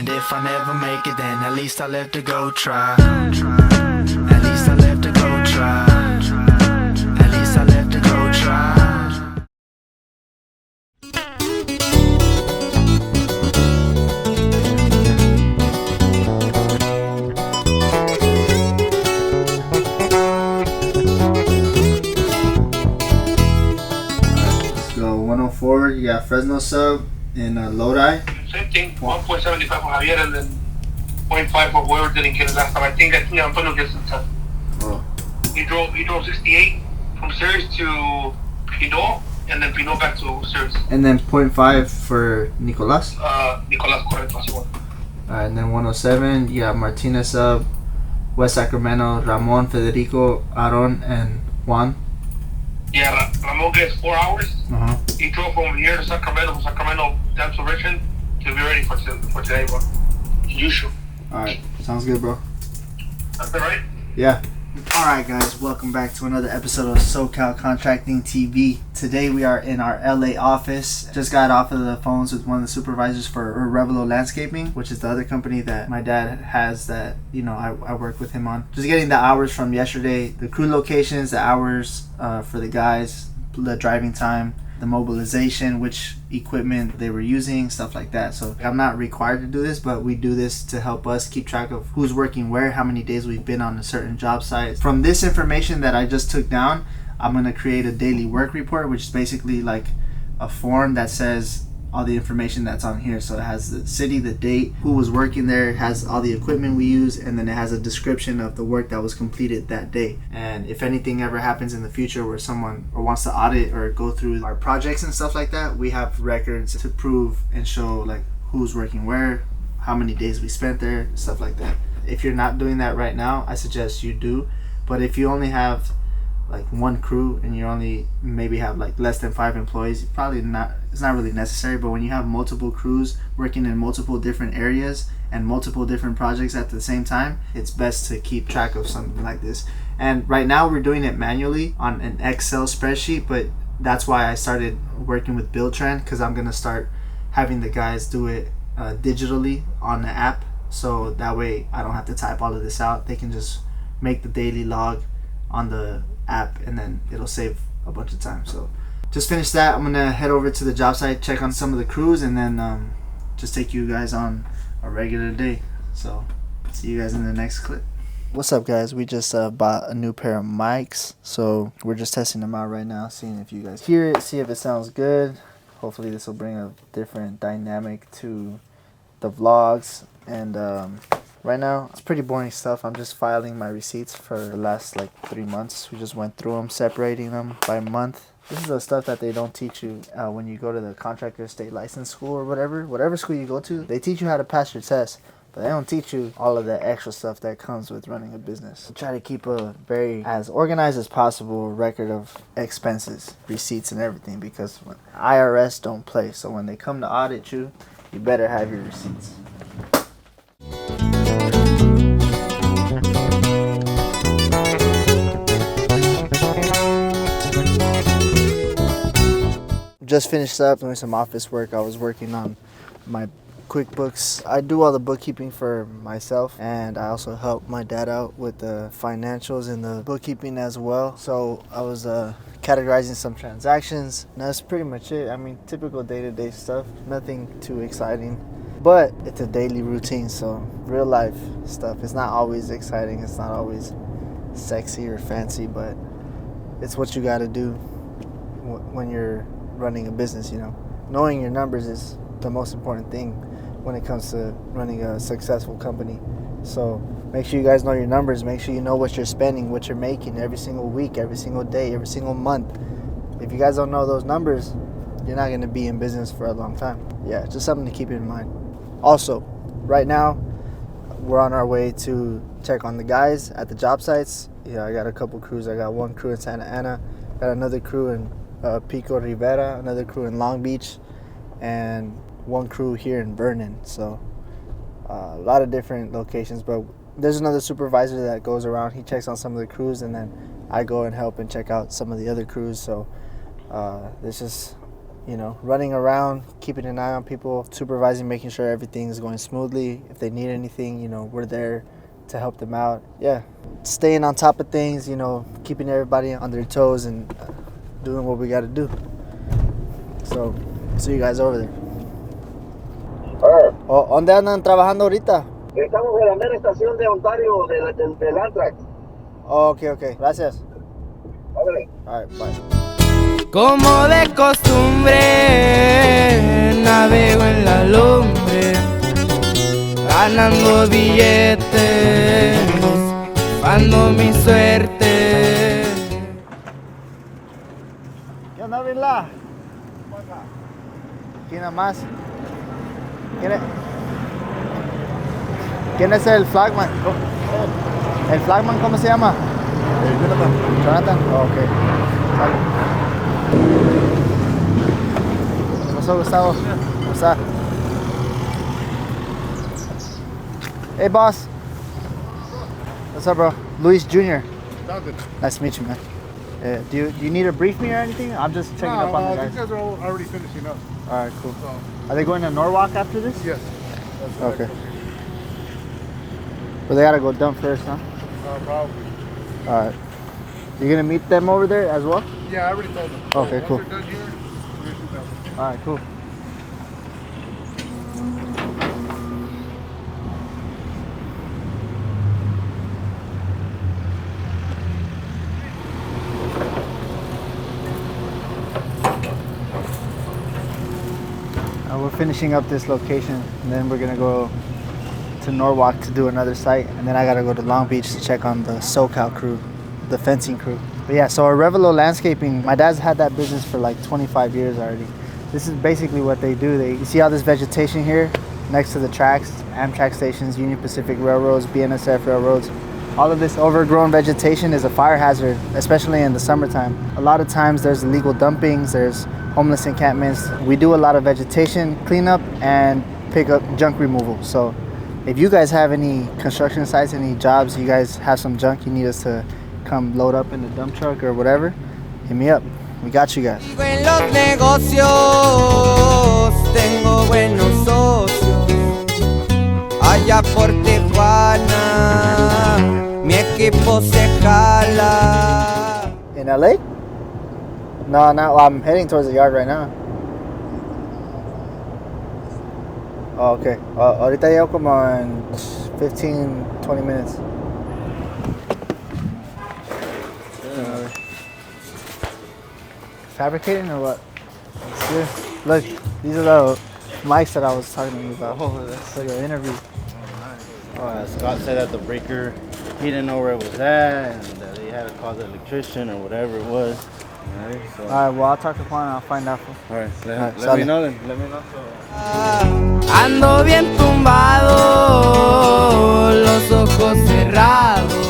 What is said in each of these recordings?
And if I never make it, then at least I left to go try. At least I left to go try. At least I left to go try. Let's go 104. You got Fresno sub in Lodi. Same thing, 1.75 for Javier and then 0.5 for whoever didn't get it last time. I think Antonio gets it. Oh. He drove 68 from Ceres to Pinot and then Pinot back to Ceres. And then 0.5 for Nicolas. Nicolas correcto. Alright, and then 107, you got Martinez sub, West Sacramento, Ramon, Federico, Aaron, and Juan. Yeah, Ramon gets 4 hours. Uh-huh. He drove from here to Sacramento, from Sacramento down to Richmond to be ready for today, bro. Usual. Alright, sounds good, bro. That's it, right? Yeah. Alright, guys, welcome back to another episode of SoCal Contracting TV. Today we are in our LA office. Just got off of the phones with one of the supervisors for Revelo Landscaping, which is the other company that my dad has that, you know, I work with him on. Just getting the hours from yesterday, the crew locations, the hours for the guys, the driving time, the mobilization, which equipment they were using, stuff like that. So I'm not required to do this, but we do this to help us keep track of who's working where, how many days we've been on a certain job site. From this information that I just took down, I'm going to create a daily work report, which is basically like a form that says all the information that's on here. So it has the city, the date, who was working there, it has all the equipment we use, and then it has a description of the work that was completed that day. And if anything ever happens in the future where someone wants to audit or go through our projects and stuff like that, we have records to prove and show like who's working where, how many days we spent there, stuff like that. If you're not doing that right now, I suggest you do. But if you only have like one crew and you only maybe have like less than 5 employees, probably not, it's not really necessary. But when you have multiple crews working in multiple different areas and multiple different projects at the same time, it's best to keep track of something like this. And right now we're doing it manually on an Excel spreadsheet, but that's why I started working with BuildTrend, because I'm gonna start having the guys do it digitally on the app, so that way I don't have to type all of this out. They can just make the daily log on the app and then it'll save a bunch of time. So just finished that. I'm gonna head over to the job site, check on some of the crews, and then just take you guys on a regular day. So see you guys in the next clip. What's up, guys? We just bought a new pair of mics, so we're just testing them out right now, seeing if you guys hear it, see if it sounds good. Hopefully this will bring a different dynamic to the vlogs. And right now it's pretty boring stuff. I'm just filing my receipts for the last like 3 months. We just went through them, separating them by month. This is the stuff that they don't teach you when you go to the contractor state license school or whatever school you go to. They teach you how to pass your test, but they don't teach you all of the extra stuff that comes with running a business. I try to keep a very as organized as possible record of expenses, receipts, and everything, because IRS don't play. So when they come to audit you, you better have your receipts. Just finished up doing some office work. I was working on my QuickBooks. I do all the bookkeeping for myself, and I also help my dad out with the financials and the bookkeeping as well. So I was categorizing some transactions, and that's pretty much it. I mean, typical day-to-day stuff, nothing too exciting, but it's a daily routine. So real life stuff. It's not always exciting, it's not always sexy or fancy, but it's what you got to do when you're running a business. You know, knowing your numbers is the most important thing when it comes to running a successful company. So make sure you guys know your numbers. Make sure you know what you're spending, what you're making every single week, every single day, every single month. If you guys don't know those numbers, you're not going to be in business for a long time. Yeah, just something to keep in mind. Also, right now we're on our way to check on the guys at the job sites. Yeah, I got a couple crews. I got one crew in Santa Ana, got another crew in Pico Rivera, another crew in Long Beach, and one crew here in Vernon. So a lot of different locations, but there's another supervisor that goes around. He checks on some of the crews, and then I go and help and check out some of the other crews. So there's just you know, running around, keeping an eye on people, supervising, making sure everything's going smoothly. If they need anything, you know, we're there to help them out. Yeah, staying on top of things, you know, keeping everybody on their toes and doing what we got to do. So, see you guys over there. ¿Dónde andan trabajando ahorita? Estamos en la mera estación de Ontario del Antrax. Okay. Gracias. Ándale. All right, bye. Como de costumbre, navego en la lumbre, ganando billetes, buscando mi suerte. ¿Qué onda, Vila? ¿Quién más? ¿Quién es el flagman? ¿El flagman cómo se llama? Jonathan. Oh, ok. ¿Qué pasó, Gustavo? ¿Cómo está? Hey, boss. What's up, bro? Luis Jr. Nice to meet you, man. Do you need to brief me or anything? I'm just checking up on the guys. These guys are already finishing up. All right, cool. So, Are they going to Norwalk after this? yes. That's Okay. But they gotta go dump first, huh? Probably. All right. You gonna meet them over there as well? Yeah, I already told them. Okay, Once cool. they're done here, we're gonna do that. All right, cool. We're finishing up this location, and then we're gonna go to Norwalk to do another site, and then I gotta go to Long Beach to check on the SoCal crew, the fencing crew. But yeah, so our Revelo Landscaping, my dad's had that business for like 25 years already. This is basically what they do. You see all this vegetation here next to the tracks, Amtrak stations, Union Pacific Railroads, BNSF railroads. All of this overgrown vegetation is a fire hazard, especially in the summertime. A lot of times there's illegal dumpings, there's homeless encampments. We do a lot of vegetation cleanup and pick up junk removal. So if you guys have any construction sites, any jobs, you guys have some junk you need us to come load up in the dump truck or whatever, hit me up. We got you guys. En los negocios tengo buenos socios. Allá por Tijuana, mi equipo se jala. In LA? No, well, I'm heading towards the yard right now. Oh, okay. Ahorita llego como en 15, 20 minutes. Fabricating or what? Yeah. Look, these are the mics that I was talking to you about. Oh, that's for the interview. Scott said that the breaker, he didn't know where it was at, and that he had to call the electrician or whatever it was. Alright, so. Alright, well, I'll talk to Juan and I'll find out. Alright, let sale. me know then. Let me know. Ando bien tumbado, los ojos cerrados.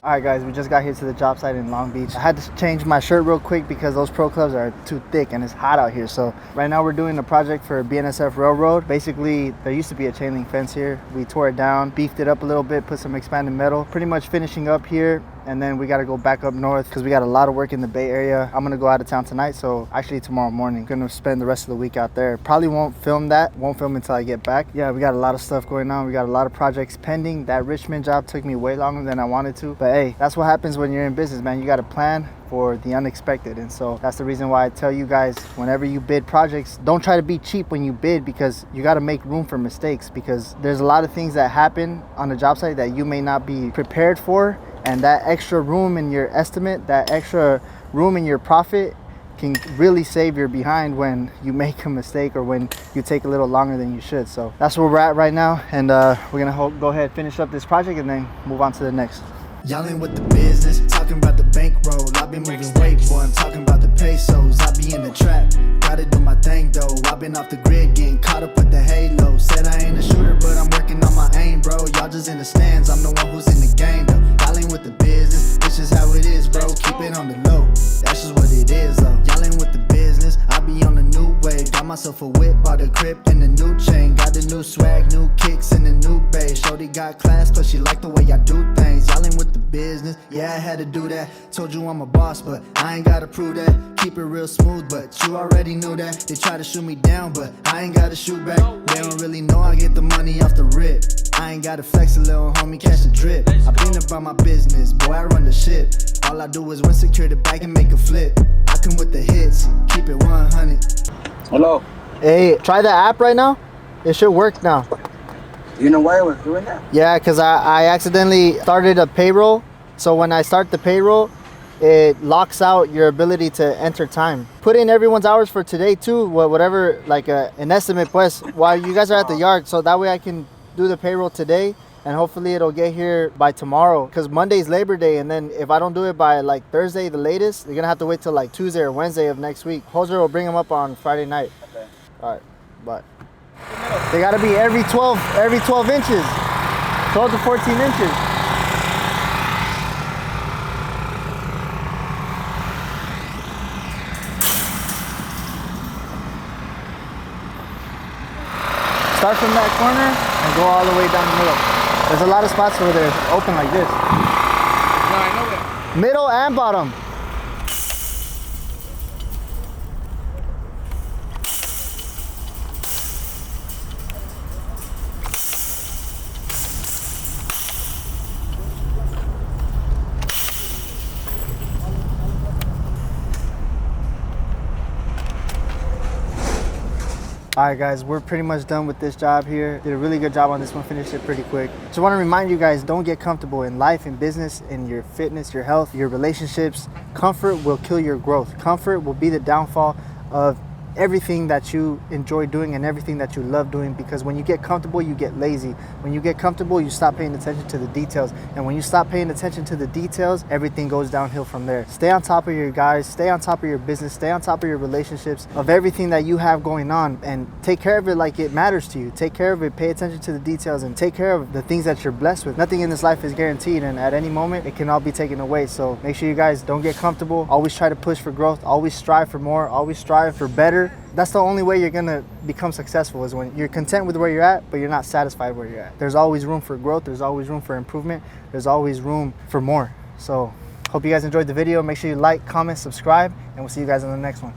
Alright guys, we just got here to the job site in Long Beach. I had to change my shirt real quick because those pro clubs are too thick and it's hot out here. So right now we're doing a project for BNSF Railroad. Basically, there used to be a chain link fence here. We tore it down, beefed it up a little bit, put some expanded metal. Pretty much finishing up here, and then we got to go back up north because we got a lot of work in the Bay Area. I'm gonna go out of town tonight, so actually tomorrow morning. Gonna spend the rest of the week out there. Probably won't film until I get back. Yeah, we got a lot of stuff going on. We got a lot of projects pending. That Richmond job took me way longer than I wanted to, but hey, that's what happens when you're in business, man. You got to plan for the unexpected, and so that's the reason why I tell you guys, whenever you bid projects, don't try to be cheap when you bid, because you got to make room for mistakes, because there's a lot of things that happen on the job site that you may not be prepared for, and that extra room in your estimate, that extra room in your profit can really save your behind when you make a mistake or when you take a little longer than you should. So that's where we're at right now, and we're gonna go ahead, finish up this project, and then move on to the next. Y'all in with the business, talking about the bankroll. I been moving weight, boy, I'm talking about the pesos. I be in the trap, gotta do my thing though. I been off the grid, getting caught up with the halo. Said I ain't a shooter, but I'm working on my aim, bro. Y'all just in the stands, I'm the one who's in the game though. Y'all ain't with the business, it's just how it is, bro. Keep it on the low, that's just what it is though. Y'all ain't with the business, I be on the new wave. Got myself a whip, bought a crib and a new chain. Got the new swag, new kicks kicks in the new bass. Shorty got class, plus she like the way I do things. Y'all ain't with the business, yeah, I had to do that. Told you I'm a boss, but I ain't gotta prove that. Keep it real smooth, but you already knew that. They try to shoot me down, but I ain't gotta shoot back. They don't really know I get the money off the rip. I ain't gotta flex, a little homie, catch the drip. I been about my business, boy, I run the ship. All I do is win, secure the bag and make a flip. I come with the hits, keep it 100. Hello. Hey, try the app right now. It should work now. You know why I was doing that? Yeah, because I accidentally started a payroll. So when I start the payroll, it locks out your ability to enter time. Put in everyone's hours for today too, whatever, like an estimate pues, while you guys are at the yard. So that way I can do the payroll today and hopefully it'll get here by tomorrow. Because Monday's Labor Day, and then if I don't do it by like Thursday the latest, you're gonna have to wait till like Tuesday or Wednesday of next week. Hoser will bring them up on Friday night. Okay. All right, but they gotta be every 12 inches, 12 to 14 inches. Start from that corner and go all the way down the middle. There's a lot of spots where they're open like this. No, I know that. Middle and bottom. Alright guys, we're pretty much done with this job here. Did a really good job on this one, finished it pretty quick. Just want to remind you guys, don't get comfortable in life, in business, in your fitness, your health, your relationships. Comfort will kill your growth. Comfort will be the downfall of everything that you enjoy doing and everything that you love doing, because when you get comfortable, you get lazy. When you get comfortable, you stop paying attention to the details. And when you stop paying attention to the details, everything goes downhill from there. Stay on top of your guys, stay on top of your business, stay on top of your relationships, of everything that you have going on, and take care of it like it matters to you. Take care of it, pay attention to the details, and take care of the things that you're blessed with. Nothing in this life is guaranteed, and at any moment, it can all be taken away. So make sure you guys don't get comfortable. Always try to push for growth, always strive for more, always strive for better. That's the only way you're gonna become successful, is when you're content with where you're at, but you're not satisfied where you're at. There's always room for growth, there's always room for improvement, there's always room for more. So hope you guys enjoyed the video. Make sure you like, comment, subscribe, and we'll see you guys in the next one.